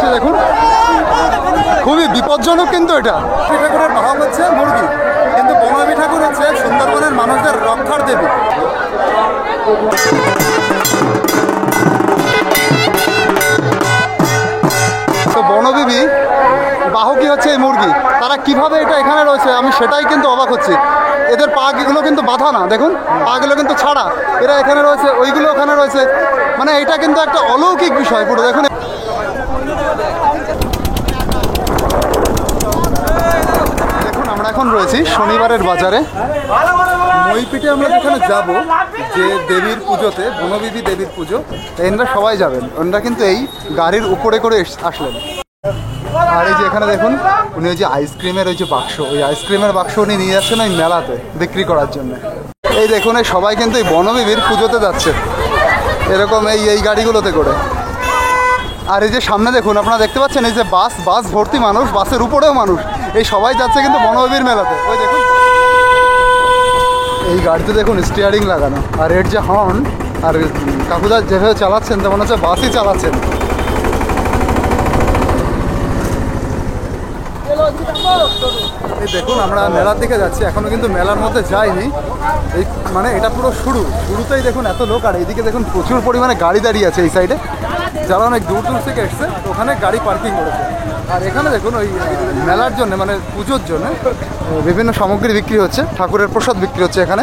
চলছে দেখুন, খুবই বিপজ্জনক কিন্তু এটা। ঠাকুরের ভাব হচ্ছে মুরগি, কিন্তু বনদেবী ঠাকুর হচ্ছে সুন্দরবনের মানুষদের রক্ষার দেবী। তো বনদেবী বাহকই হচ্ছে এই মুরগি। তারা কিভাবে এটা এখানে রয়েছে আমি সেটাই কিন্তু অবাক হচ্ছি। এদের পাগুলো কিন্তু বাঁধা না, দেখুন পাগুলো কিন্তু ছাড়া, এরা এখানে রয়েছে, ওইগুলো ওখানে রয়েছে, মানে এটা কিন্তু একটা অলৌকিক বিষয় পুরো। দেখুন আমরা এখন রয়েছি শনিবারের বাজারে মইপিঠে। আমরা যেখানে যাব যে দেবীর পুজোতে, বনদেবী দেবীর পুজো, এনারা সবাই যাবেন। ওনারা কিন্তু এই গাড়ির উপরে করে আসলেন। আর এই যে এখানে দেখুন উনি ওই যে আইসক্রিমের ওই যে বাক্স, ওই আইসক্রিমের বাক্স উনি নিয়ে যাচ্ছেন ওই মেলাতে বিক্রি করার জন্য। এই দেখুন এই সবাই কিন্তু এই বনদেবীর পুজোতে যাচ্ছে এরকম এই গাড়িগুলোতে করে। আর এই যে সামনে দেখুন আপনারা দেখতে পাচ্ছেন এই যে বাস ভর্তি মানুষ, বাসের উপরেও মানুষ, এই সবাই যাচ্ছে কিন্তু বনদেবীর মেলাতে। ওই দেখুন এই গাড়িতে দেখুন স্টিয়ারিং লাগানো, আর এর যে হর্ন, আর কাকুদা যেভাবে চালাচ্ছেন তেমন হচ্ছে বাসই চালাচ্ছেন। এই দেখুন আমরা মেলার দিকে যাচ্ছি, এখনো কিন্তু মেলার মধ্যে যাইনি। এই মানে এটা পুরো শুরুতেই দেখুন এত লোক, আর এইদিকে দেখুন প্রচুর পরিমাণে গাড়ি দাঁড়িয়ে আছে এই সাইডে, যারা অনেক দূর থেকে এসছে ওখানে গাড়ি পার্কিং করেছে। আর এখানে দেখুন ওই মেলার জন্য মানে পুজোর জন্য বিভিন্ন সামগ্রী বিক্রি হচ্ছে, ঠাকুরের প্রসাদ বিক্রি হচ্ছে এখানে।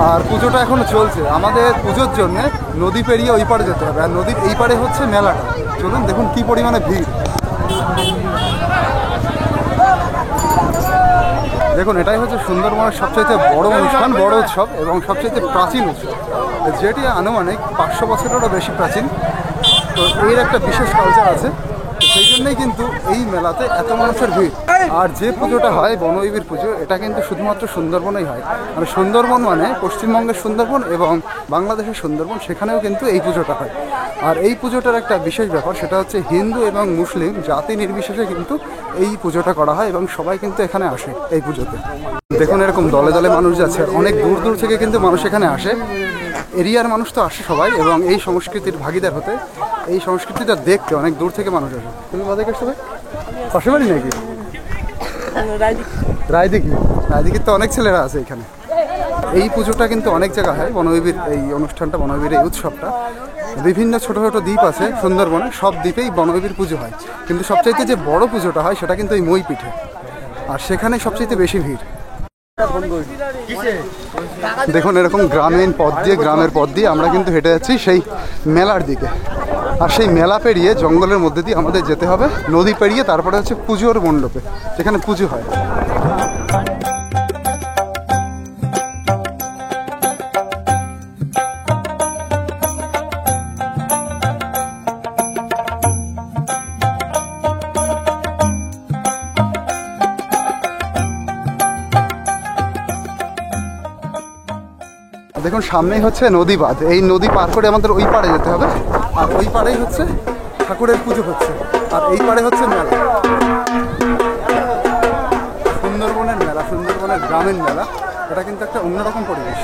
আর পুজোটা এখনো চলছে। আমাদের পুজোর জন্য নদী পেরিয়ে ওই পাড়ে যেতে হবে, আর নদীর এই পাড়ে হচ্ছে মেলাটা। চলুন দেখুন কি পরিমাণে ভিড়। দেখুন এটাই হচ্ছে সুন্দরবনের সবচেয়ে বড় অনুষ্ঠান, বড় উৎসব এবং সবচেয়ে প্রাচীন উৎসব, যেটি আনুমানিক 500 বছরেরও বেশি প্রাচীন। তো এর একটা বিশেষ কালচার আছে, সেই জন্যই কিন্তু এই মেলাতে এত মানুষের ভিড়। আর যে পুজোটা হয় বনদেবীর পুজো, এটা কিন্তু শুধুমাত্র সুন্দরবনেই হয়। মানে সুন্দরবন মানে পশ্চিমবঙ্গের সুন্দরবন এবং বাংলাদেশের সুন্দরবন, সেখানেও কিন্তু এই পুজোটা হয়। আর এই পুজোটার একটা বিশেষ ব্যাপার, সেটা হচ্ছে হিন্দু এবং মুসলিম জাতি নির্বিশেষে কিন্তু এই পুজোটা করা হয় এবং সবাই কিন্তু এখানে আসে এই পুজোতে। দেখুন এরকম দলে দলে মানুষ যাচ্ছে, অনেক দূর থেকে কিন্তু মানুষ এখানে আসে। এরিয়ার মানুষ তো আসে সবাই, এবং এই সংস্কৃতির ভাগিদার হতে, এই সংস্কৃতিটা দেখতে অনেক দূর থেকে মানুষ আসে। তুমি বাদে কাছে পাশে বাড়ি নাকি? রায়দিঘির তো অনেক ছেলেরা আছে এখানে। এই পুজোটা কিন্তু অনেক জায়গায় হয়, বনদেবীর এই অনুষ্ঠানটা, বনদেবীর এই উৎসবটা। বিভিন্ন ছোট ছোট দ্বীপ আছে সুন্দরবনে, সব দ্বীপেই বনদেবীর পুজো হয়, কিন্তু সবচাইতে যে বড় পুজোটা হয় সেটা কিন্তু এই মইপিঠে, আর সেখানে সবচাইতে বেশি ভিড়। দেখুন এরকম গ্রামের পথ দিয়ে আমরা কিন্তু হেঁটে যাচ্ছি সেই মেলার দিকে। আর সেই মেলা পেরিয়ে জঙ্গলের মধ্যে দিয়ে আমাদের যেতে হবে নদী পেরিয়ে, তারপরে হচ্ছে পুজোর মণ্ডপে যেখানে পুজো হয়। দেখুন সামনেই হচ্ছে নদী বাঁধ, এই নদী পার করে আমাদের ওই পাড়ে যেতে হবে, আর ওই পাড়েই হচ্ছে ঠাকুরের পুজো হচ্ছে, আর এই পাড়ে হচ্ছে মেলা, সুন্দরবনের মেলা, সুন্দরবনের গ্রামীণ মেলা। এটা কিন্তু একটা অন্যরকম পরিবেশ।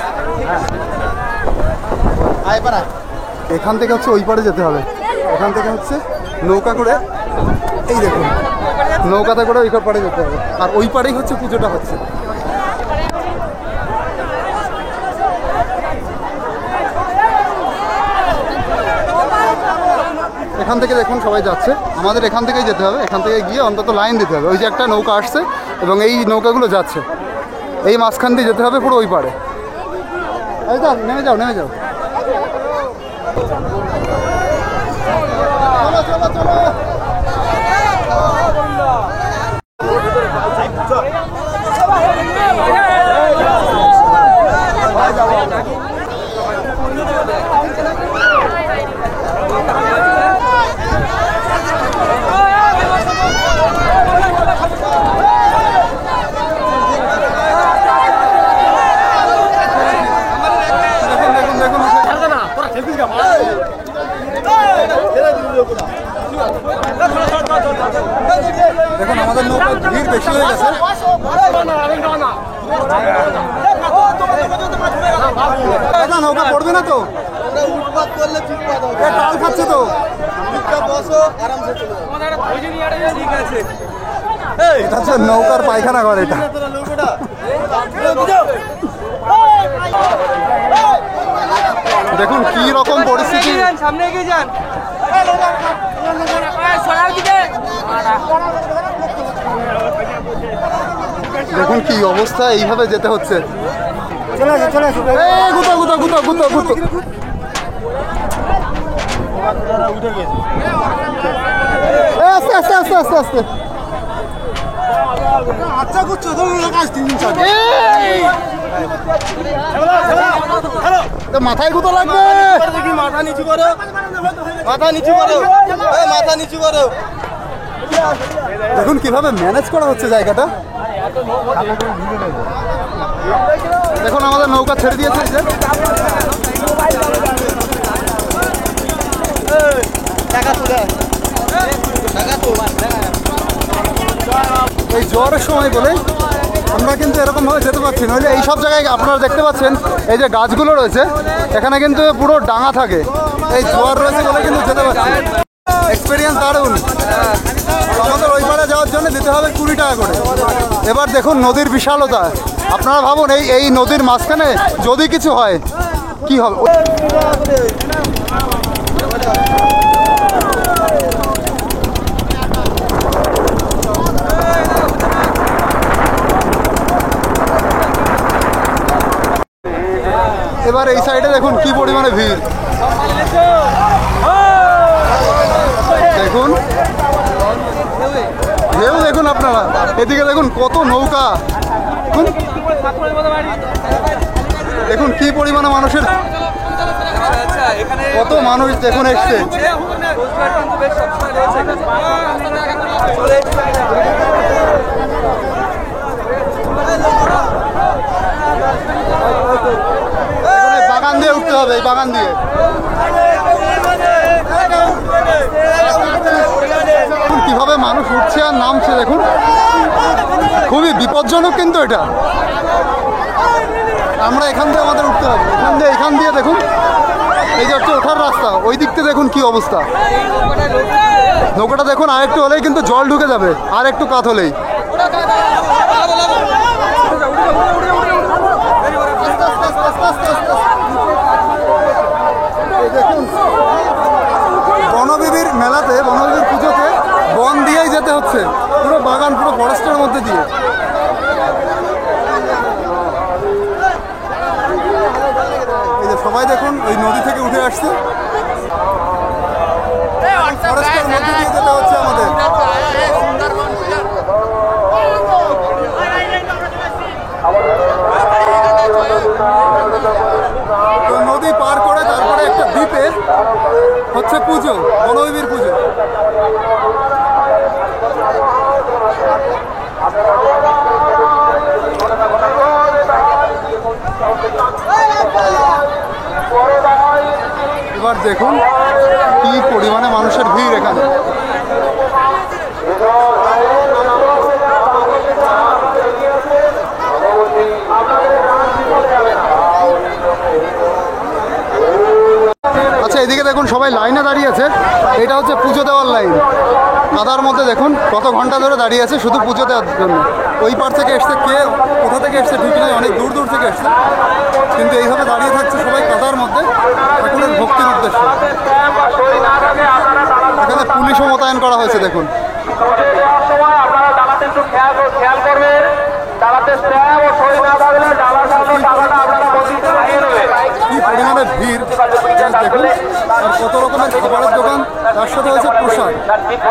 এখান থেকে হচ্ছে ওই পাড়ে যেতে হবে, এখান থেকে হচ্ছে নৌকা করে, এই দেখুন নৌকাতে করে ওই পাড়ে যেতে হবে, আর ওই পাড়েই হচ্ছে পুজোটা হচ্ছে। এখান থেকে দেখুন সবাই যাচ্ছে, আমাদের এখান থেকেই যেতে হবে, এখান থেকে গিয়ে অন্তত লাইন দিতে হবে। ওই যে একটা নৌকা আসছে এবং এই নৌকাগুলো যাচ্ছে, এই মাঝখান দিয়ে যেতে হবে পুরো ওই পাড়ে। নেমে যাও চলো চলো চলো। দেখুন আমাদের নৌকার ভিড় বেশি হয়ে গেছে, নৌকা পড়বে না তো, কাল খাচ্ছে তো। এটা হচ্ছে নৌকার পায়খানা ঘর এটা। দেখুন কি রকম পরিস্থিতি। সামনে এগিয়ে যান। দেখুন কি অবস্থা, এইভাবে যেতে হচ্ছে। আস্তে আস্তে আস্তে আস্তে আস্তে। আচ্ছা করছো মাথায় গুতো লাগবে। মাথা নিচু করো, মাথা নিচু করো, মাথা নিচু করো। দেখুন কিভাবে ম্যানেজ করা হচ্ছে জায়গাটা। দেখুন আমাদের নৌকা ছেড়ে দিয়েছে। এই জ্বরের সময় বলে আমরা কিন্তু এরকম ভাবে যেতে পারছি, নইলে এই সব জায়গায় আপনারা দেখতে পাচ্ছেন এই যে গাছগুলো রয়েছে এখানে কিন্তু পুরো ডাঙা থাকে। এই জোয়ার রয়েছে বলে কিন্তু যেতে পারছি। এক্সপিরিয়েন্স দারুণ। আমাদের ওই পারে যাওয়ার জন্য দিতে হবে 20 টাকা করে। এবার দেখুন নদীর বিশালতা। আপনারা ভাবুন এই নদীর মাঝখানে যদি কিছু হয় কি হবে। এবার এই সাইডে দেখুন কি পরিমাণে ভিড়। দেখুন ঢেউ দেখুন আপনারা, এদিকে দেখুন কত নৌকা। দেখুন কি পরিমাণে মানুষের, কত মানুষ দেখুন এসছে। বাগান দিয়ে উঠতে হবে, এই বাগান দিয়ে। কিভাবে মানুষ উঠছে আর নামছে দেখুন, খুবই বিপজ্জনক কিন্তু এটা। আমরা এখান দিয়ে আমাদের উঠতে হবে, এখান দিয়ে দেখুন এই যে হচ্ছে ওঠার রাস্তা, ওই দিক থেকে দেখুন কি অবস্থা। নৌকাটা দেখুন আর একটু হলেই কিন্তু জল ঢুকে যাবে, আর একটু কাত হলেই। দেখুন বনবিবির মেলাতে, বনবিবির পুজোতে বন দিয়েই যেতে হচ্ছে, পুরো বাগান, পুরো ফরেস্টের মধ্যে দিয়ে। এই যে সবাই দেখুন ওই নদী থেকে উঠে আসছে, ফরেস্টের মধ্যে দিয়ে যেতে হচ্ছে আমাদের। তো নদী পার করে তারপরে একটা দ্বীপে হচ্ছে পুজো, বনবিবির পুজো। এবার দেখুন কি পরিমাণে মানুষের ভিড় এখানে। আচ্ছা এদিকে দেখুন সবাই লাইনে দাঁড়িয়ে আছে, এটা হচ্ছে পুজো দেওয়ার লাইন। কাদার মধ্যে দেখুন কত ঘন্টা ধরে দাঁড়িয়ে আছে শুধু পুজো দেওয়ার জন্য। ওই পার থেকে এসছে, কে কোথা থেকে এসছে ঠিক নয়, অনেক দূর দূর থেকে এসছে, কিন্তু এইভাবে দাঁড়িয়ে থাকছে সবাই কাদার মধ্যে ঠাকুরের ভক্তির উদ্দেশ্যে। এখানে পুলিশও মোতায়েন করা হয়েছে দেখুন। কি পরিমাণে ভিড় দেখুন, আর কত রকমের খাবারের দোকান, তার সাথে হচ্ছে প্রসাদ,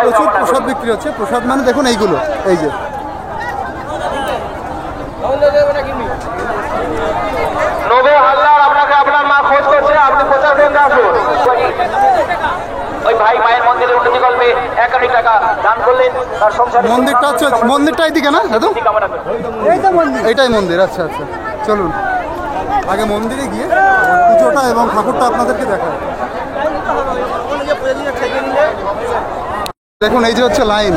প্রচুর প্রসাদ বিক্রি হচ্ছে। প্রসাদ মানে দেখুন এইগুলো, এই যে আপনাকে আপনার মা খোঁজ করছে, আপনি প্রচার কেন্দ্রে আসুন। ওই ভাই মায়ের মন্দিরের উন্নতি কল্পে 1 কোটি টাকা দান করলেন, তার সংসার। মন্দিরটা হচ্ছে, মন্দিরটা এইদিকে না দাদু? এইটাই মন্দির। আচ্ছা আচ্ছা, চলুন আগে মন্দিরে গিয়ে পুজোটা এবং ঠাকুরটা আপনাদেরকে দেখায়। দেখুন এই যে হচ্ছে লাইন,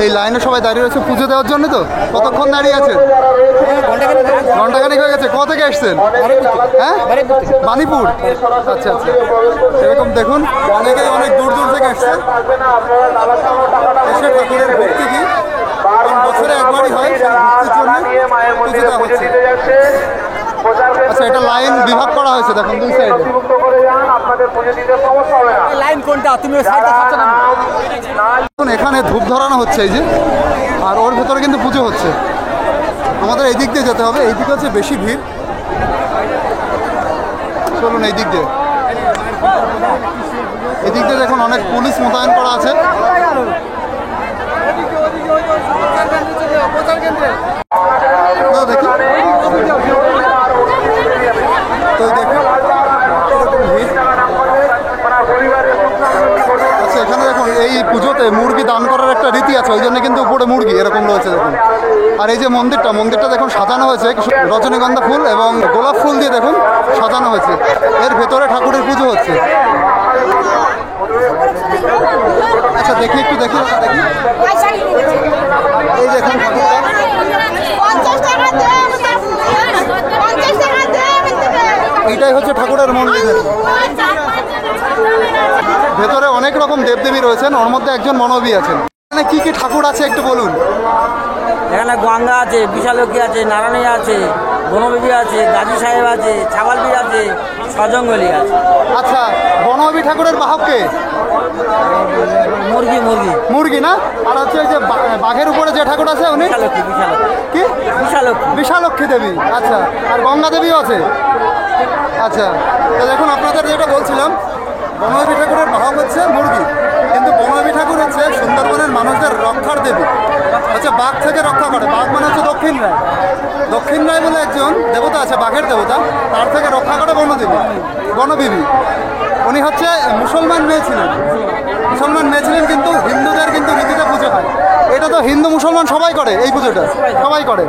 এই লাইনে সবাই দাঁড়িয়ে রয়েছে পুজো দেওয়ার জন্য। তো কতক্ষণ দাঁড়িয়ে আছে? ঘন্টাখানেক হয়ে গেছে। কোথা থেকে এসছেন? হ্যাঁ, বানিপুর। আচ্ছা আচ্ছা, এরকম দেখুন অনেকেই অনেক দূর দূর থেকে এসছে, এসে ঠাকুরের ভক্তি কি বছরে একবারই হয়, সেই ভক্তির জন্য পুজো দেওয়া হচ্ছে। আচ্ছা, এটা লাইন বিভাগ করা হয়েছে, দেখুন দুই সাইডে। লাইন কোনটা তুমি ওই সাইডে থাকছো না? এখানে ধূপ ধরানো হচ্ছে এই যে, আর ওর ভেতরে কিন্তু পুজো হচ্ছে। আমাদের এই দিক দিয়ে যেতে হবে, এই দিকে হচ্ছে বেশি ভিড়। চলুন এই দিক দিয়ে, এই দিক দিয়ে দেখুন অনেক পুলিশ মোতায়েন করা আছে। দেখি তো দেখুন আচ্ছা, এখানে দেখুন এই পুজোতে মুরগি দান করার একটা রীতি আছে, ওই জন্য কিন্তু উপরে মুরগি এরকম রয়েছে দেখুন। আর এই যে মন্দিরটা দেখুন সাজানো হয়েছে রজনীগন্ধা ফুল এবং গোলাপ ফুল দিয়ে দেখুন সাজানো হয়েছে। এর ভেতরে ঠাকুরের পুজো হচ্ছে। আচ্ছা দেখি একটু দেখি এই দেখুন এইটাই হচ্ছে ঠাকুরের মন্দির। ভেতরে অনেক রকম দেবদেবী রয়েছেন, ওর মধ্যে একজন মনোবী আছেন। এখানে কি কি ঠাকুর আছে একটু বলুন। এখানে গঙ্গা আছে, বিশালক্ষী আছে, নারায়ণী আছে, বনবিবি আছে, গাজী সাহেব আছে, ছাগলবীর আছে, সজঙ্গলি আছে। আচ্ছা, বনবী ঠাকুরের বাহককে? মুরগি মুরগি না? আর হচ্ছে ওই যে বাঘের উপরে যে ঠাকুর আছে উনি কি? বিশালক্ষী দেবী। আচ্ছা, আর গঙ্গা দেবীও আছে। আচ্ছা, তো দেখুন আপনাদের যেটা বলছিলাম, বনবী ঠাকুরের বাহক হচ্ছে মুরগি, কিন্তু বনবী ঠাকুর হচ্ছে সুন্দরবনের মানুষদের রক্ষার দেবী। হচ্ছে বাঘ থেকে রক্ষা করে। বাঘ মানে হচ্ছে দক্ষিণ রায় বলে একজন দেবতা আছে, বাঘের দেবতা, তার থেকে রক্ষা করে বনবিবি। উনি হচ্ছে মুসলমান মেয়ে ছিলেন, কিন্তু হিন্দুদের কিন্তু রীতিতে পুজো হয়। এটা তো হিন্দু মুসলমান সবাই করে, এই পুজোটা সবাই করে,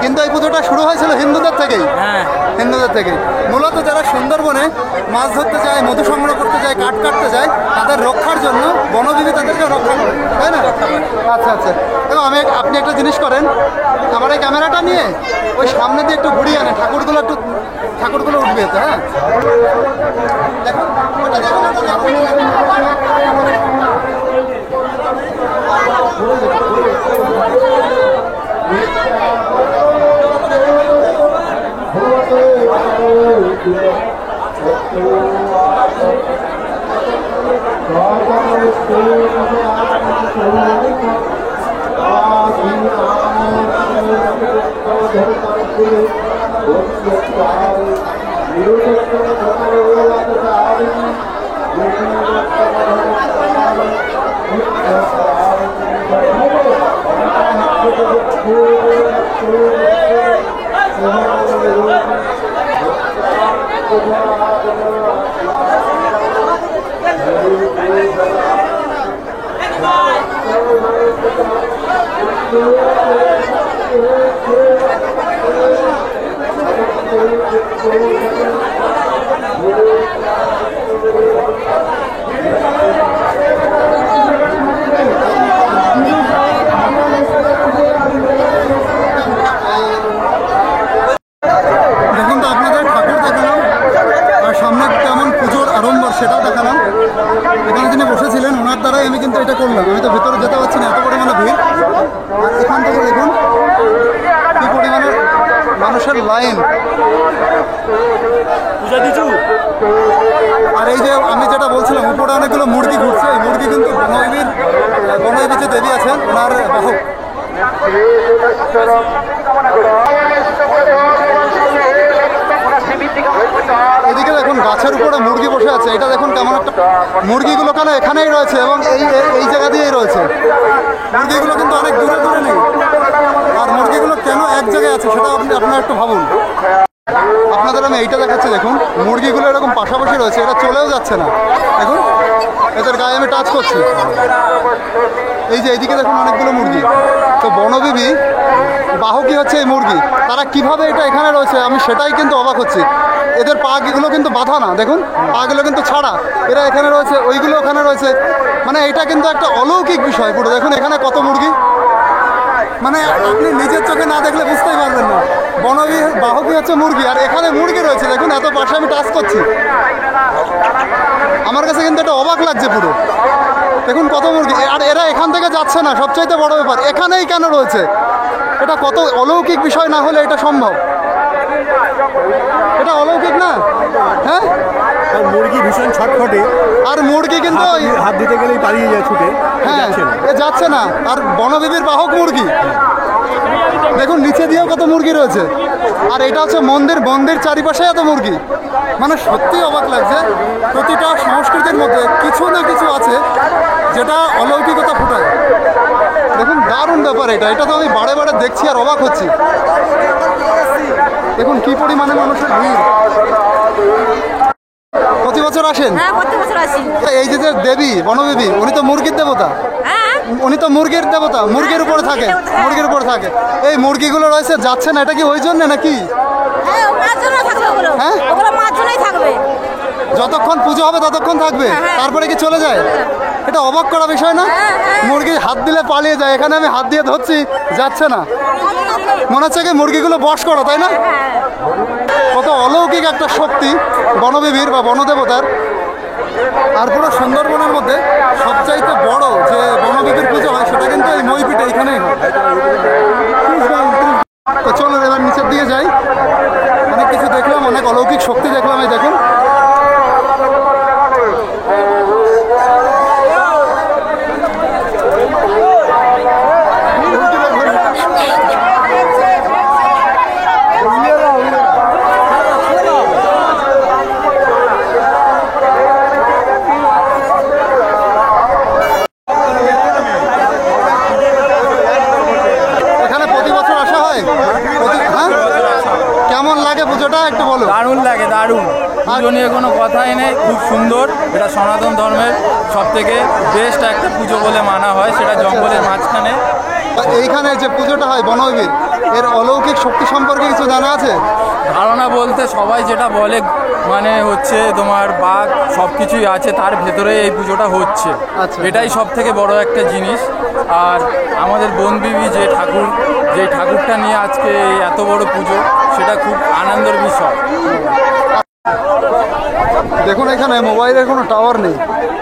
কিন্তু এই পুজোটা শুরু হয়েছিল হিন্দুদের থেকেই। মূলত যারা সুন্দরবনে মাছ ধরতে যায়, মধু সংগ্রহ করতে যায়, কাঠ কাটতে যায়, তাদের রক্ষার জন্য বনবিবি তাদেরকে রক্ষা করে, তাই না? আচ্ছা আচ্ছা, এবং আপনি একটা জিনিস করেন, আমার এই ক্যামেরাটা নিয়ে ওই সামনে দিয়ে একটু ঘুরিয়ে আনে, ঠাকুরগুলো উঠবে তো। হ্যাঁ দেখুন, সেটাও দেখালাম। এখানে যিনি বসেছিলেন ওনার দ্বারাই আমি কিন্তু এটা করলাম। আমি তো ভেতরে যেতে পারছি না, এত পরিমাণে ভিড়। আর এখান থেকে দেখুন কি পরিমাণে মানুষের লাইন। আর এই যে আমি যেটা বলছিলাম, উপরে অনেকগুলো মুরগি ঘুরছে, এই মুরগি কিন্তু বনবিবি যে দেবী আছেন ওনার বাহক। এদিকে দেখুন গাছের উপরে মুরগি বসে আছে, এটা দেখুন কেমন একটা। মুরগিগুলো কেন এখানেই রয়েছে এবং এই জায়গা দিয়েই রয়েছে, মুরগিগুলো কিন্তু অনেক দূরে নেই। আর মুরগিগুলো কেন এক জায়গায় আছে সেটা আপনারা একটু ভাবুন। আপনাদের আমি এইটা দেখাচ্ছি, দেখুন মুরগিগুলো এরকম পাশাপাশি রয়েছে, এটা চলেও যাচ্ছে না। দেখুন এদের গায়ে আমি টাচ করছি। এই যে এইদিকে দেখুন অনেকগুলো মুরগি। তো বনবিবি বাহকই হচ্ছে এই মুরগি, তারা কিভাবে এটা এখানে রয়েছে আমি সেটাই কিন্তু অবাক হচ্ছি। এদের পাগুলো কিন্তু বাঁধা না, দেখুন পাগুলো কিন্তু ছাড়া, এরা এখানে রয়েছে, ওইগুলো ওখানে রয়েছে। মানে এটা কিন্তু একটা অলৌকিক বিষয় পুরো। দেখুন এখানে কত মুরগি, মানে আপনি নিজের চোখে না দেখলে বুঝতেই পারবেন না। বাহকই হচ্ছে মুরগি, আর এখানে মুরগি রয়েছে দেখুন, এত পাশে আমি টাচ করছি। আমার কাছে কিন্তু এটা অবাক লাগছে পুরো। দেখুন কত মুরগি, আর এরা এখান থেকে যাচ্ছে না, সবচাইতে বড় ব্যাপার এখানেই কেন রয়েছে। এটা কত অলৌকিক বিষয়, না হলে এটা সম্ভব? এটা অলৌকিক না? হ্যাঁ, আর মুরগি ভীষণ ছটফটে, আর মুরগি কিন্তু হাত দিতে গেলেই পালিয়ে যায় ছুটে। হ্যাঁ, এ যাচ্ছে না। আর বনবিবির বাহক মুরগি, দেখুন নিচে দিয়েও কত মুরগি রয়েছে। আর এটা হচ্ছে মন্দির চারিপাশে এত মুরগি। মানে সত্যি অবাক লাগছে। প্রতিটা সংস্কৃতির মধ্যে কিছু না কিছু আছে যেটা অলৌকিকতা ফোটায়। দেখুন দারুণ ব্যাপার এটা তো আমি বারে বারে দেখছি আর অবাক হচ্ছি। দেখুন কি পরিমাণে মানুষের ভিড়। প্রতি বছর আসেন? হ্যাঁ, প্রতি বছর আসি। এই যে দেবী বনবিবি, উনি তো মুরগির দেবতা। হ্যাঁ, উনি তো মুরগির দেবতা, মুরগির উপরে থাকে, মুরগির উপরে থাকে। এই মুরগিগুলো রয়েছে, যাচ্ছে না, এটা কি ওই জন্য নাকি? হ্যাঁ, মাছ জন্য থাকবে ওগুলো। হ্যাঁ? ওগুলো মাছ জন্যই থাকবে। যতক্ষণ পুজো হবে ততক্ষণ থাকবে, তারপরে কি চলে যায়? এটা অবাক করা বিষয় না? মুরগি হাত দিলে পালিয়ে যায়, এখানে আমি হাত দিয়ে ধরছি, যাচ্ছে না। মনে হচ্ছে কি মুরগিগুলো বশ করো, তাই না? কত অলৌকিক একটা শক্তি বনবিবির বা বনদেবতার। আর পুরো সুন্দরবনের মধ্যে সবচাইতে বড় যে বনবিবির পুজো হয় সেটা কিন্তু এই মইপিঠে এখানেই হয়। তো চলুন এবার নিচের দিকে যাই। অনেক কিছু দেখলাম, অনেক অলৌকিক শক্তি দেখলাম। এই দেখুন একটু বলো। দারুণ লাগে, দারুণ। পুজো নিয়ে কোনো কথাই নেই, খুব সুন্দর। এটা সনাতন ধর্মের সব থেকে বেস্ট একটা পুজো বলে মানা হয়, সেটা জঙ্গলের মাঝখানে। এইখানে যে পুজোটা হয় বনবিবির, এর অলৌকিক শক্তি সম্পর্কে কিছু জানা আছে? ধারণা বলতে সবাই যেটা বলে মানে হচ্ছে তোমার বাঘ সব কিছুই আছে, তার ভেতরে এই পুজোটা হচ্ছে। আচ্ছা। এটাই সব থেকে বড় একটা জিনিস। আর আমাদের বনবিবি যে ঠাকুরটা নিয়ে আজকে এই এত বড় পুজো, সেটা খুব আনন্দের বিষয়। দেখুন এখানে মোবাইলের কোনো টাওয়ার নেই,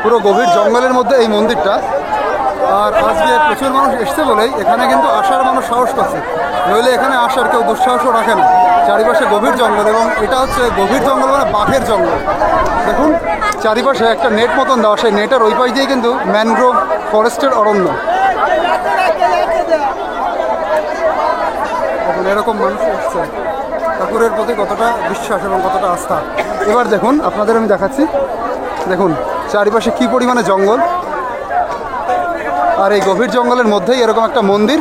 পুরো গভীর জঙ্গলের মধ্যে এই মন্দিরটা। আর আজকে প্রচুর মানুষ এসছে বলেই এখানে কিন্তু আসার মানুষ সাহস পাচ্ছে, নইলে এখানে আসার কেউ দুঃসাহসও রাখে না। চারিপাশে গভীর জঙ্গল, এবং এটা হচ্ছে গভীর জঙ্গল মানে বাঘের জঙ্গল। দেখুন চারিপাশে একটা নেট মতন দেওয়া, সেই নেটের ওই পাশ দিয়ে কিন্তু ম্যানগ্রোভ ফরেস্টের অরণ্য। দেখুন এরকম মানুষ এসছে, ঠাকুরের প্রতি কতটা বিশ্বাস এবং কতটা আস্থা। এবার দেখুন আপনাদের আমি দেখাচ্ছি, দেখুন চারিপাশে কি পরিমাণে জঙ্গল, আর এই গভীর জঙ্গলের মধ্যেই এরকম একটা মন্দির।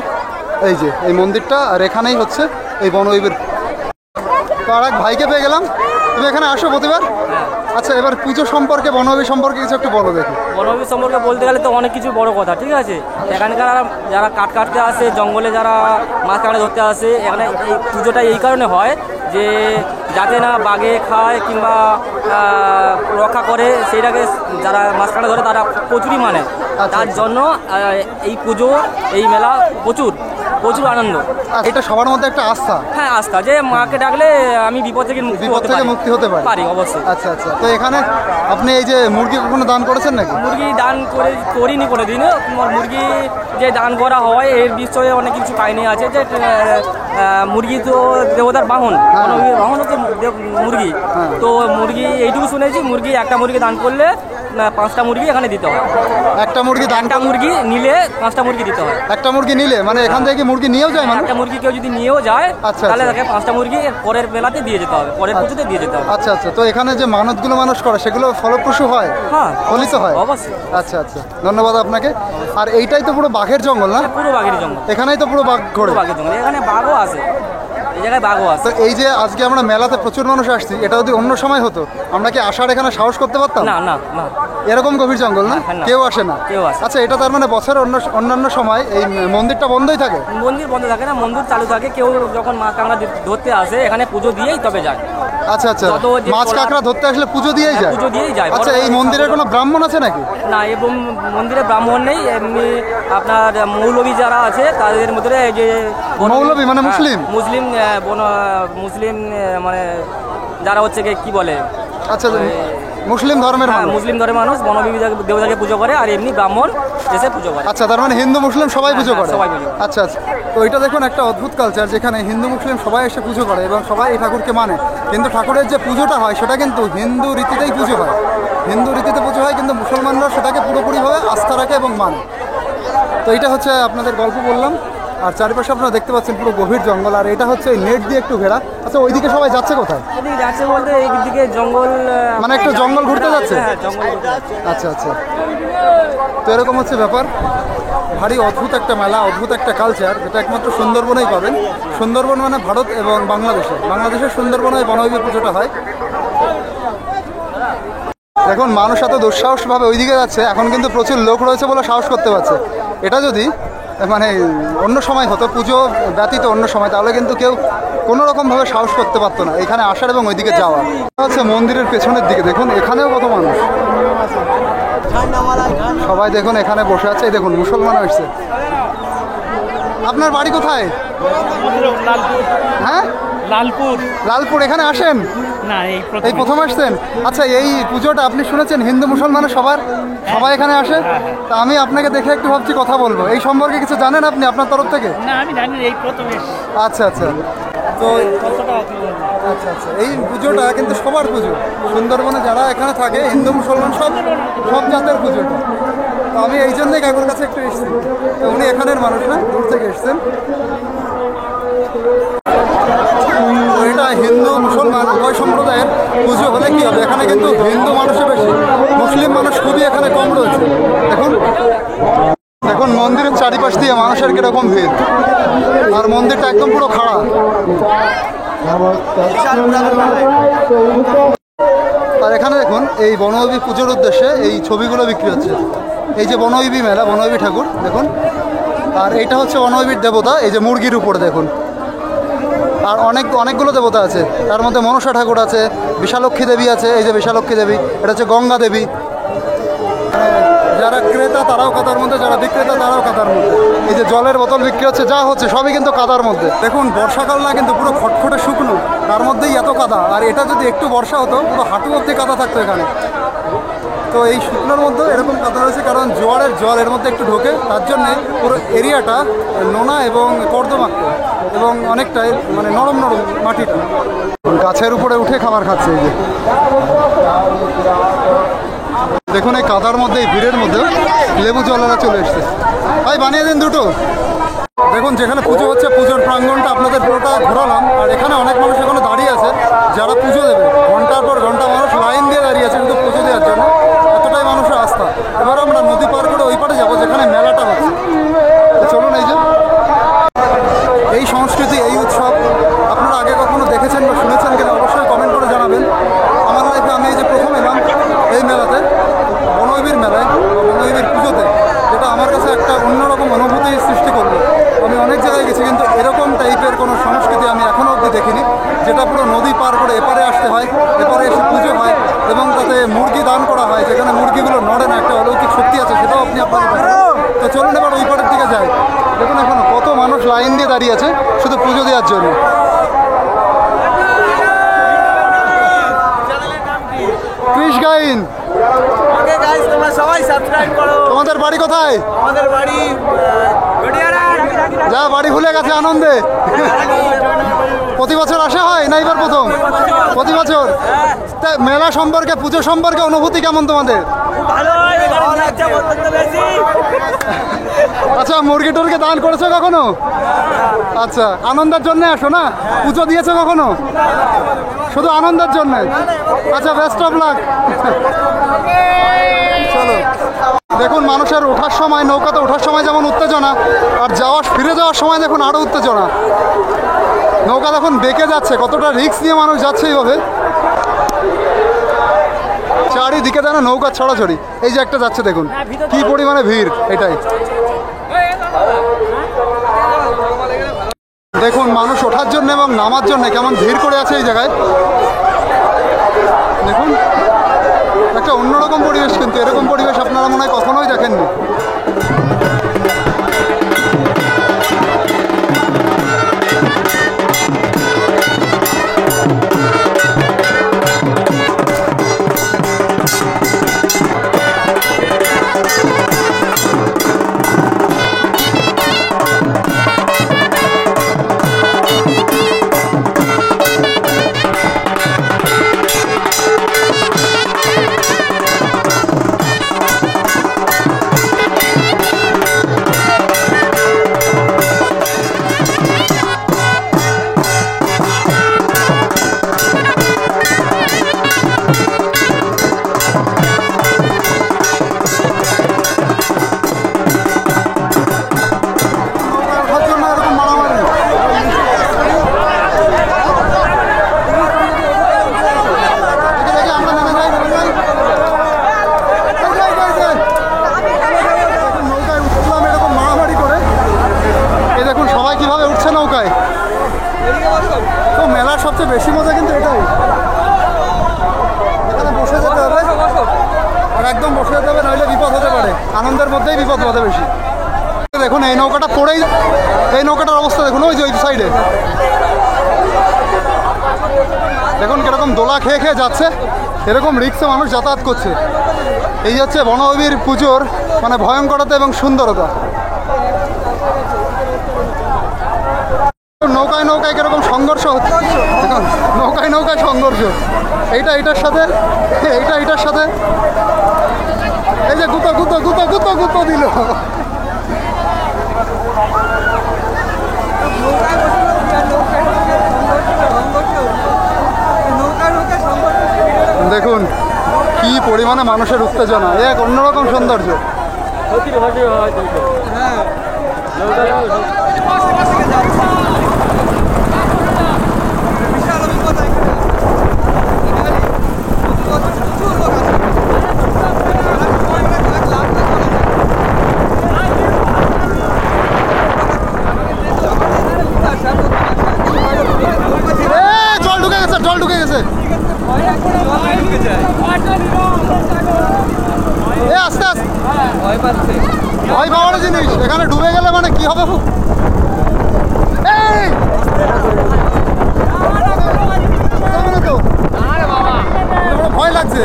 এই যে এই মন্দিরটা, আর এখানেই হচ্ছে এই বনবিবির। তো আর এক ভাইকে পেয়ে গেলাম। তুমি এখানে আসো প্রতিবার? আচ্ছা, এবার পুজো সম্পর্কে, বনবিবি সম্পর্কে কিছু একটু বলো দেখি। বনবিবি সম্পর্কে বলতে গেলে তো অনেক কিছু বড় কথা, ঠিক আছে। এখানকার যারা কাটতে আসে, জঙ্গলে যারা মাছ কাটে ধরতে আসে, এখানে এই পুজোটা এই কারণে হয় যে যাতে না বাঘে খায় কিংবা রক্ষা করে, সেইটাকে যারা মাছ কাটে ধরে তারা প্রচুরই মানে। তার জন্য এই পুজো, এই মেলা প্রচুর আনন্দ। এটা সবার মধ্যে একটা আস্থা। হ্যাঁ, আস্থা যে মাকে ডাকলে আমি বিপদ থেকে মুক্তি হতে পারি অবশ্যই। আচ্ছা আচ্ছা, তো এখানে আপনি এই যে মুরগি কখনো দান করেছেন নাকি? মুরগি দান করিনি কোনোদিন। মুরগি যে দান করা হয় এর বিষয়ে অনেক কিছু কাহিনী আছে, যে মুরগি তো দেবতার বাহন, বাহন হচ্ছে মুরগি। তো মুরগি এইটুকু শুনেছি, একটা মুরগি দান করলে 5টা মুরগি এখানে দিতে হয়। একটা মুরগি মুরগি নিলে 5টা মুরগি দিতে হয়। একটা মুরগি নিলে মানে এখান থেকে মুরগি নিয়েও যায়, মানে একটা মুরগি কেউ যদি নিয়েও যায় তাহলে তাকে 5টা মুরগি পরের বেলাতে দিয়ে যেতে হবে, পরের পুজোতে দিয়ে যেতে হবে। আচ্ছা আচ্ছা, তো এখানে যে মানতগুলো মানুষ করে সেগুলো ফলপ্রসূ হয়? হ্যাঁ, ফলিত হয় অবশ্যই। আচ্ছা আচ্ছা, ধন্যবাদ আপনাকে। আর এইটাই তো পুরো বাঘের জঙ্গল না? পুরো বাঘের জঙ্গল, এখানেই তো পুরো বাঘ ঘোরে। বাঘের জঙ্গল, এখানে বাঘও আসে। এই জায়গায় বাঘও তো আছে। এই যে আজকে আমরা মেলাতে প্রচুর মানুষ আসছি, এটা যদি অন্য সময় হতো আমরা কি আসার এখানে সাহস করতে পারতাম? না না না, এরকম গভীর জঙ্গল না, না। কেউ আসে না। কেউ আসে না। আচ্ছা, এটা তার মানে বছরের অন্যান্য সময় এই মন্দিরটা বন্ধই থাকে? মন্দির বন্ধ থাকে না, মন্দির চালু থাকে। কেউ যখন মাছ কাঁকড়া ধরতে আসে এখানে পুজো দিয়েই তবে যায়। আচ্ছা আচ্ছা, যত যে মাছ তোলা- কাঁকড়া ধরতে আসলে পুজো দিয়েই যায়? পুজো দিয়েই যায়। আচ্ছা, এই মন্দিরের কোনো ব্রাহ্মণ আছে নাকি? না, এবং মন্দিরে ব্রাহ্মণ নেই, এমনি আপনার মৌলবী যারা আছে তাদের মধ্যে এই যে মৌলবী মানে হ্যাঁ, মুসলিম? মুসলিম মুসলিম মানে যারা হচ্ছে কি বলে, আচ্ছা, মুসলিম ধর্মের হ্যাঁ, মানুষ। মুসলিম ধর্মের মানুষ বনবিবি দেবতাকে পুজো করে, আর এমনি ব্রাহ্মণ এসে পুজো করে। আচ্ছা, তার মানে হিন্দু মুসলিম সবাই পুজো হ্যাঁ, করে? সবাই পুজো করে। আচ্ছা আচ্ছা, তো এটা দেখুন একটা অদ্ভুত কালচার, যেখানে হিন্দু মুসলিম সবাই এসে পুজো করে এবং সবাই এই ঠাকুরকে মানে। কিন্তু ঠাকুরের যে পুজোটা হয় সেটা কিন্তু হিন্দু রীতিতেই পুজো হয়, হিন্দু রীতিতে পুজো হয়, কিন্তু মুসলমানরা সেটাকে পুরোপুরিভাবে আস্থা রাখে এবং মানে। তো এটা হচ্ছে আপনাদের গল্প বললাম। আর চারিপাশে আপনারা দেখতে পাচ্ছেন পুরো গভীর জঙ্গল, আর এটা হচ্ছে এই নেট দিয়ে একটু ঘেরা। আচ্ছা, ওইদিকে সবাই যাচ্ছে কোথায়? এদিকে যাচ্ছে বলতে এইদিকে জঙ্গল, মানে একটু জঙ্গল ঘুরতে যাচ্ছে? হ্যাঁ, জঙ্গল ঘুরতে যাচ্ছে। আচ্ছা আচ্ছা, তো এরকম হচ্ছে ব্যাপার। ভারী অদ্ভুত একটা মেলা, অদ্ভুত একটা কালচার, যেটা একমাত্র সুন্দরবনেই পাবেন। সুন্দরবন মানে ভারত এবং বাংলাদেশের সুন্দরবনে বনবিবি পুজোটা হয়। দেখুন মানুষ এত দুঃসাহসভাবে ওইদিকে যাচ্ছে, এখন কিন্তু প্রচুর লোক রয়েছে বলে সাহস করতে পারছে। এটা যদি মানে অন্য সময় হতো, পুজো ব্যতীত অন্য সময়, তাহলে কিন্তু কেউ কোনো রকমভাবে সাহস করতে পারতো না এখানে আসার এবং ওইদিকে যাওয়ার। হচ্ছে মন্দিরের পেছনের দিকে, দেখুন এখানেও কত মানুষ, সবাই দেখুন এখানে বসে আছে। এই দেখুন মুসলমানও এসছে। আপনার বাড়ি কোথায়? হ্যাঁ, লালপুর। এখানে আসেন? না, এই প্রথম আসছেন? আচ্ছা, এই পুজোটা আপনি শুনেছেন হিন্দু মুসলমানের সবাই এখানে আসে? তা আমি আপনাকে দেখে একটু ভাবছি কথা বলবো। এই সম্পর্কে কিছু জানেন আপনি আপনার তরফ থেকে? না, আমি জানি এই প্রথম এসেছি। আচ্ছা আচ্ছা, তো আচ্ছা আচ্ছা, এই পুজোটা কিন্তু সবার পুজো। সুন্দরবনে যারা এখানে থাকে হিন্দু মুসলমান সব জাতের পুজোটা। তো আমি এই জন্যই কাকুর কাছে একটু এসেছি। তো উনি এখানের মানুষ না, দূর থেকে এসছেন। তো এটা হিন্দু মুসলমান উভয় সম্প্রদায়ের পুজো হলে কি হবে, এখানে কিন্তু হিন্দু মানুষের বেশি, মুসলিম মানুষ খুবই এখানে কম রয়েছে। দেখুন মন্দিরের চারিপাশ দিয়ে মানুষের কিরকম ভিড়, আর মন্দিরটা একদম পুরো খাড়া। আর এখানে দেখুন এই বনবিবি পুজোর উদ্দেশ্যে এই ছবিগুলো বিক্রি হচ্ছে। এই যে বনবিবি মেলা, বনবিবি ঠাকুর দেখুন, আর এইটা হচ্ছে বনবিবির দেবতা, এই যে মুরগির উপরে দেখুন। আর অনেকগুলো দেবতা আছে, তার মধ্যে মনসা ঠাকুর আছে, বিশালক্ষী দেবী আছে, এই যে বিশালক্ষী দেবী, এটা হচ্ছে গঙ্গা দেবী। যারা ক্রেতা তারাও কাদার মধ্যে, যারা বিক্রেতা তারাও কাদার মধ্যে। এই যে জলের বোতল বিক্রি হচ্ছে, যা হচ্ছে সবই কিন্তু কাদার মধ্যে। দেখুন বর্ষাকাল না, কিন্তু পুরো খটখটে শুকনো, তার মধ্যেই এত কাদা। আর এটা যদি একটু বর্ষা হতো পুরো হাঁটু অব্দি কাদা থাকতো এখানে। তো এই শুকনোর মধ্যে এরকম কাদা রয়েছে কারণ জোয়ারের জল এর মধ্যে একটু ঢোকে, তার জন্যে পুরো এরিয়াটা নোনা এবং কর্দমাক্ত এবং অনেকটাই মানে নরম মাটিটা। গাছের উপরে উঠে খাবার খাচ্ছে। এই যে দেখুন এই কাদার মধ্যে, এই ভিড়ের মধ্যে লেবু জলেরা চলে এসছে। ভাই বানিয়ে দিন দুটো। দেখুন যেখানে পুজো হচ্ছে, পুজোর প্রাঙ্গণটা আপনাদের পুরোটা ঘোরালাম। আর এখানে অনেক মানুষ এখানে দাঁড়িয়ে আছে যারা পুজো দেবে। ঘন্টার পর ঘন্টা মানুষ লাইন দিয়ে দাঁড়িয়ে আছে কিন্তু পুজো দেওয়ার জন্য, এতটাই মানুষের আস্থা। এবার আমরা নদী পার করে ওই পারে যাবো যেখানে মেলাটা হচ্ছে। তো চলুন, এই যে এই সংস্কৃতি, এই উৎসব আপনারা আগে কখনো দেখেছেন বা শুনেছেন কিনা অবশ্যই কমেন্ট করে জানাবেন। আমার লাইফে আমি এই যে প্রথম এলাম এই মেলাতে, বনবিবির মেলায় বা বনবিবির পুজোতে, যেটা আমার কাছে একটা অন্যরকম অনুভূতি সৃষ্টি করলো। আমি অনেক জায়গায় গেছি কিন্তু এরকম টাইপের কোনো সংস্কৃতি আমি এখনও অবধি দেখিনি, যেটা পুরো নদী পার করে এপারে আসতে হয়, এপারে এসে পুজো হয় এবং তাতে মুরগি দান করা হয়, যেখানে মুরগিগুলো নড়ে না, একটা অলৌকিক শক্তি আছে, সেটাও আপনি আপনাকে দেখান। তো চলুন এবার ওই পারের দিকে যাই। দেখুন এখনো কত মানুষ লাইন দিয়ে দাঁড়িয়ে আছে শুধু পুজো দেওয়ার জন্য। ক্রিশ গাইন, তোমরা সবাই সাবস্ক্রাইব করো। তোমাদের বাড়ি কোথায়? আমাদের বাড়ি যা বাড়ি ভুলে গেছে আনন্দে। প্রতি বছর আসা হয় না এবার প্রথম? প্রতি বছর। তা মেলা সম্পর্কে, পুজো সম্পর্কে অনুভূতি কেমন তোমাদের? ভালো বেশি। আচ্ছা, মুরগি টুরগি দান করেছো কখনো? আচ্ছা, আনন্দের জন্য আসো না? পুজো দিয়েছো কখনো? শুধু আনন্দের জন্য? আচ্ছা, বেস্ট অফ লাক। চলো দেখুন মানুষের ওঠার সময়, নৌকাতে ওঠার সময় যেমন উত্তেজনা, আর ফিরে যাওয়ার সময় দেখুন আরও উত্তেজনা। নৌকা দেখুন বেঁকে যাচ্ছে, কতটা রিস্ক নিয়ে মানুষ যাচ্ছে এইভাবে। চারিদিকে যেন নৌকা ছড়াছড়ি। এই যে একটা যাচ্ছে দেখুন কি পরিমাণে ভিড়, এটাই দেখুন মানুষ ওঠার জন্য এবং নামার জন্য কেমন ভিড় করে আছে এই জায়গায়। দেখুন একটা অন্যরকম পরিবেশ, কিন্তু এরকম পরিবেশ আপনারা মনে হয় কখনোই দেখেননি। সবচেয়ে বেশি মজা কিন্তু এটাই, এখানে বসে যেতে হবে আর একদম বসে যেতে হবে, নইলে বিপদ হতে পারে। আনন্দের মধ্যেই বিপদ বাধে বেশি। দেখুন এই নৌকাটা পড়েই, এই নৌকাটার অবস্থা দেখুন ওই যে ওই সাইডে দেখুন কিরকম দোলা খেয়ে খেয়ে যাচ্ছে। এরকম রিক্সে মানুষ যাতায়াত করছে। এই হচ্ছে বনবিবির পুজোর মানে ভয়ঙ্করতা এবং সুন্দরতা। নৌকায় নৌকায় কিরকম সংঘর্ষ হচ্ছে দেখুন, নৌকায় নৌকায় সংঘর্ষ, এইটা এটার সাথে, এইটা এটার সাথে। এই যে গুতো গুতো গুতো গুতো গুতো দিল। দেখুন কি পরিমাণে মানুষের উত্তেজনা, এক অন্যরকম সৌন্দর্য। জল ঢুকে গেছে, জল ঢুকে গেছে। আস্তে আস্তে ভয় পাওয়ার জিনিস, এখানে ডুবে গেলে মানে কি হবে। ভয় লাগছে,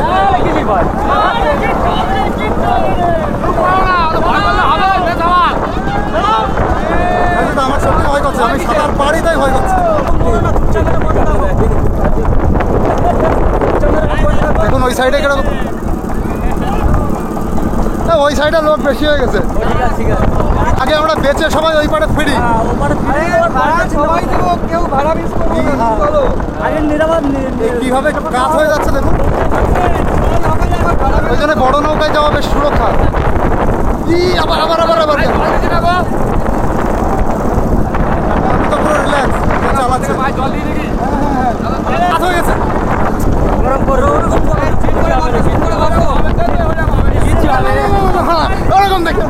আমার সত্যি ভয় করছে। আমি সাঁতার পারি তাই ভয় করছে। দেখুন ওই সাইডে কিরকম, ওই সাইডে লোক বেশি হয়ে গেছে। আগে আমরা বেচে সবাই ওই পারে ফিরি। কিভাবে কাজ হয়ে যাচ্ছে দেখুন। ওই জন্য বড় নৌকায় যাওয়া বেশ সুরক্ষা। কি আবার আবার আবার আবার আমি তো পুরো রিল্যাক্স চালাচ্ছে। কাজ হয়ে গেছে। ওরকম দেখে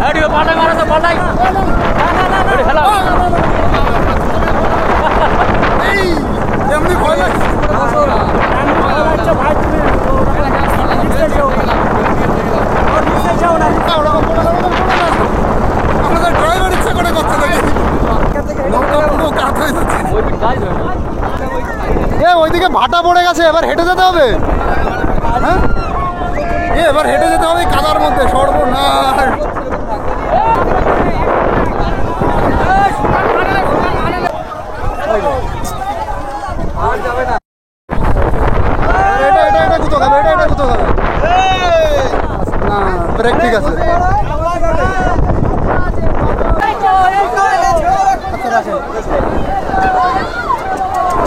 এমনি ভয় লাগছে। আমাদের ড্রাইভার ইচ্ছা করে করছে দেখি, নৌকা পুরো কাজ হয়ে যাচ্ছে। ওইদিকে ভাটা পড়ে গেছে, এবার হেঁটে যেতে হবে। হ্যাঁ এবার হেঁটে যেতে হবে কাদার মধ্যে, সর্বনাশ। এটা এটা এটা গুতো খাবে, এটা এটা গুতো খাবে না, ব্রেক ঠিক আছে।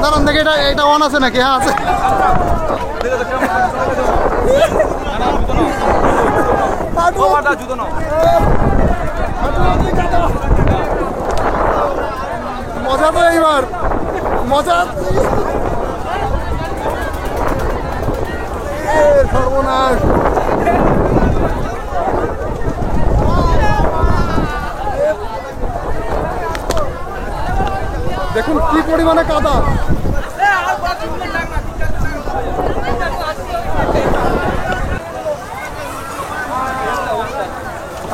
দাঁড়ান দেখে এটা এটা অন আছে নাকি? হ্যাঁ আছে। মজা তো এইবার মজা সর্বনাশ। দেখুন কি পরিমাণে কাদা।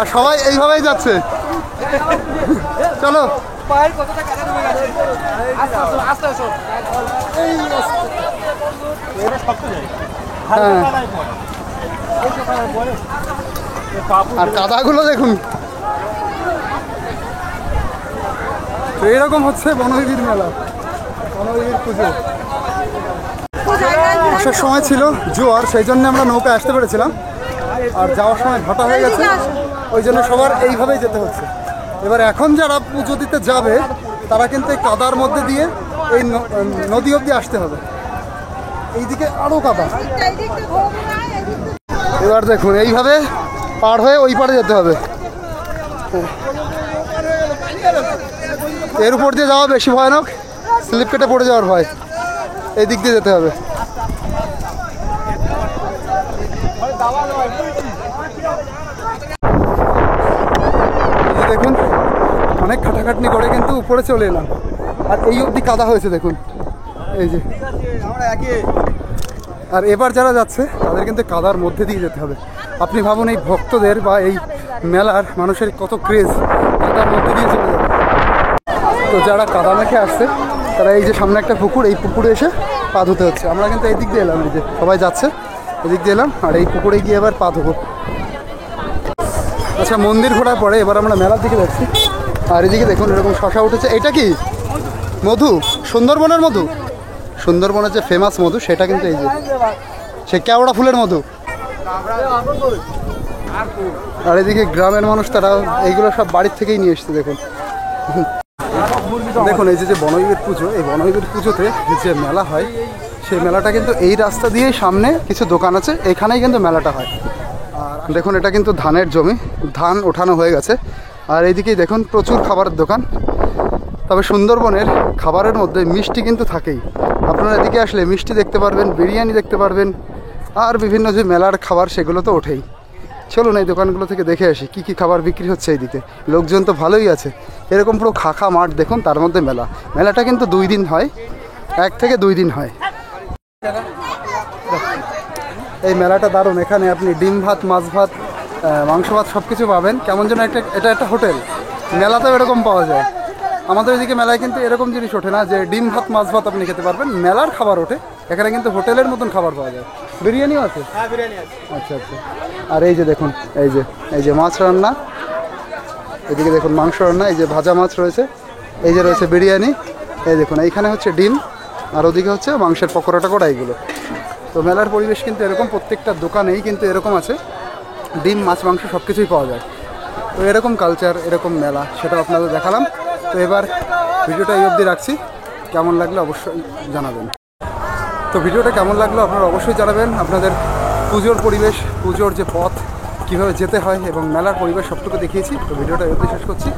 আর সবাই এইভাবেই যাচ্ছে। চলো হ্যাঁ। আর কাদাগুলো দেখুন। তো এরকম হচ্ছে বনবিবির মেলা, বনবিবির পুজো। আসার সময় ছিল জোয়ার, সেই জন্য আমরা নৌকায় আসতে পেরেছিলাম, আর যাওয়ার সময় ভাটা হয়ে গেছে, ওই জন্য সবার এইভাবেই যেতে হচ্ছে। এবার এখন যারা পুজো দিতে যাবে তারা কিন্তু এই কাদার মধ্যে দিয়ে এই নদী অবধি আসতে হবে। এইদিকে আরও কাদা। এবার দেখুন এইভাবে পার হয়ে ওই পারে যেতে হবে। এর উপর দিয়ে যাওয়া বেশি ভয়ানক, স্লিপ কেটে পড়ে যাওয়ার ভয়। এই দিক দিয়ে যেতে হবে। দেখুন অনেক খাটাখাটনি করে কিন্তু উপরে চলে এলাম, আর এই অবধি কাদা হয়েছে দেখুন, এই যে। আর এবার যারা যাচ্ছে তাদের কিন্তু কাদার মধ্যে দিয়ে যেতে হবে। আপনি ভাবুন এই ভক্তদের বা এই মেলার মানুষের কত ক্রেজ, কাদার মধ্যে দিয়ে চলে যাবে। তো যারা কাদা মেখে আসছে তারা এই যে সামনে একটা পুকুর, এই পুকুরে এসে পা ধুতে হচ্ছে। আমরা কিন্তু এই দিক দিয়ে এলাম, এই যে সবাই যাচ্ছে এদিক দিয়ে এলাম, আর এই পুকুরে গিয়ে এবার পা ধুবো। আচ্ছা, মন্দির ঘোরার পরে এবার আমরা মেলার দিকে যাচ্ছি। আর এদিকে দেখুন এরকম শশা উঠেছে। এটা কি মধু? সুন্দরবনের মধু, সুন্দরবনের যে ফেমাস মধু সেটা কিন্তু এই যে সে কেওড়া ফুলের মধু। আর এদিকে গ্রামের মানুষ তারা এইগুলো সব বাড়ির থেকেই নিয়ে এসছে। দেখুন দেখুন এই যে বনবিবির পুজো, এই বনবিবির পুজোতে যে মেলা হয় সেই মেলাটা কিন্তু এই রাস্তা দিয়ে সামনে কিছু দোকান আছে, এখানেই কিন্তু মেলাটা হয়। আর দেখুন এটা কিন্তু ধানের জমি, ধান ওঠানো হয়ে গেছে। আর এইদিকেই দেখুন প্রচুর খাবারের দোকান। তবে সুন্দরবনের খাবারের মধ্যে মিষ্টি কিন্তু থাকেই। আপনারা এদিকে আসলে মিষ্টি দেখতে পারবেন, বিরিয়ানি দেখতে পারবেন, আর বিভিন্ন যে মেলার খাবার সেগুলো তো ওঠেই। চলুন এই দোকানগুলো থেকে দেখে আসি কী কী খাবার বিক্রি হচ্ছে এইদিকে। লোকজন তো ভালোই আছে। এরকম পুরো খাখা মাঠ দেখুন, তার মধ্যে মেলা। মেলাটা কিন্তু 2 দিন হয়, 1 থেকে 2 দিন হয়। এই মেলাটা দারুণ। এখানে আপনি ডিম ভাত, মাছ ভাত, মাংস ভাত সব কিছু পাবেন। কেমন যেন এটা একটা হোটেল। মেলাতেও এরকম পাওয়া যায়। আমাদের এদিকে মেলায় কিন্তু এরকম জিনিস ওঠে না যে ডিম ভাত মাছ ভাত আপনি খেতে পারবেন, মেলার খাবার ওঠে। এখানে কিন্তু হোটেলের মতন খাবার পাওয়া যায়। বিরিয়ানিও আছে? হ্যাঁ, বিরিয়ানি আছে। আচ্ছা আচ্ছা। আর এই যে দেখুন এই যে মাছ রান্না, এদিকে দেখুন মাংস রান্না, এই যে ভাজা মাছ রয়েছে, এই যে রয়েছে বিরিয়ানি, এই দেখুন এইখানে হচ্ছে ডিম, আর ওদিকে হচ্ছে মাংসের পকোড়া টকোড়া এইগুলো। তো মেলার পরিবেশ কিন্তু এরকম, প্রত্যেকটা দোকানেই কিন্তু এরকম আছে, ডিম মাছ মাংস সব কিছুই পাওয়া যায়। তো এরকম কালচার, এরকম মেলা, সেটা আপনাদের দেখালাম। তো এবার ভিডিওটা এই অবধি রাখছি। কেমন লাগলো অবশ্যই জানাবেন। তো ভিডিওটা কেমন লাগলো আপনারা অবশ্যই জানাবেন। আপনাদের পুজোর পরিবেশ, পুজোর যে পথ, কীভাবে যেতে হয় এবং মেলার পরিবেশ সবটুকু দেখিয়েছি। তো ভিডিওটা এই অবধি শেষ করছি।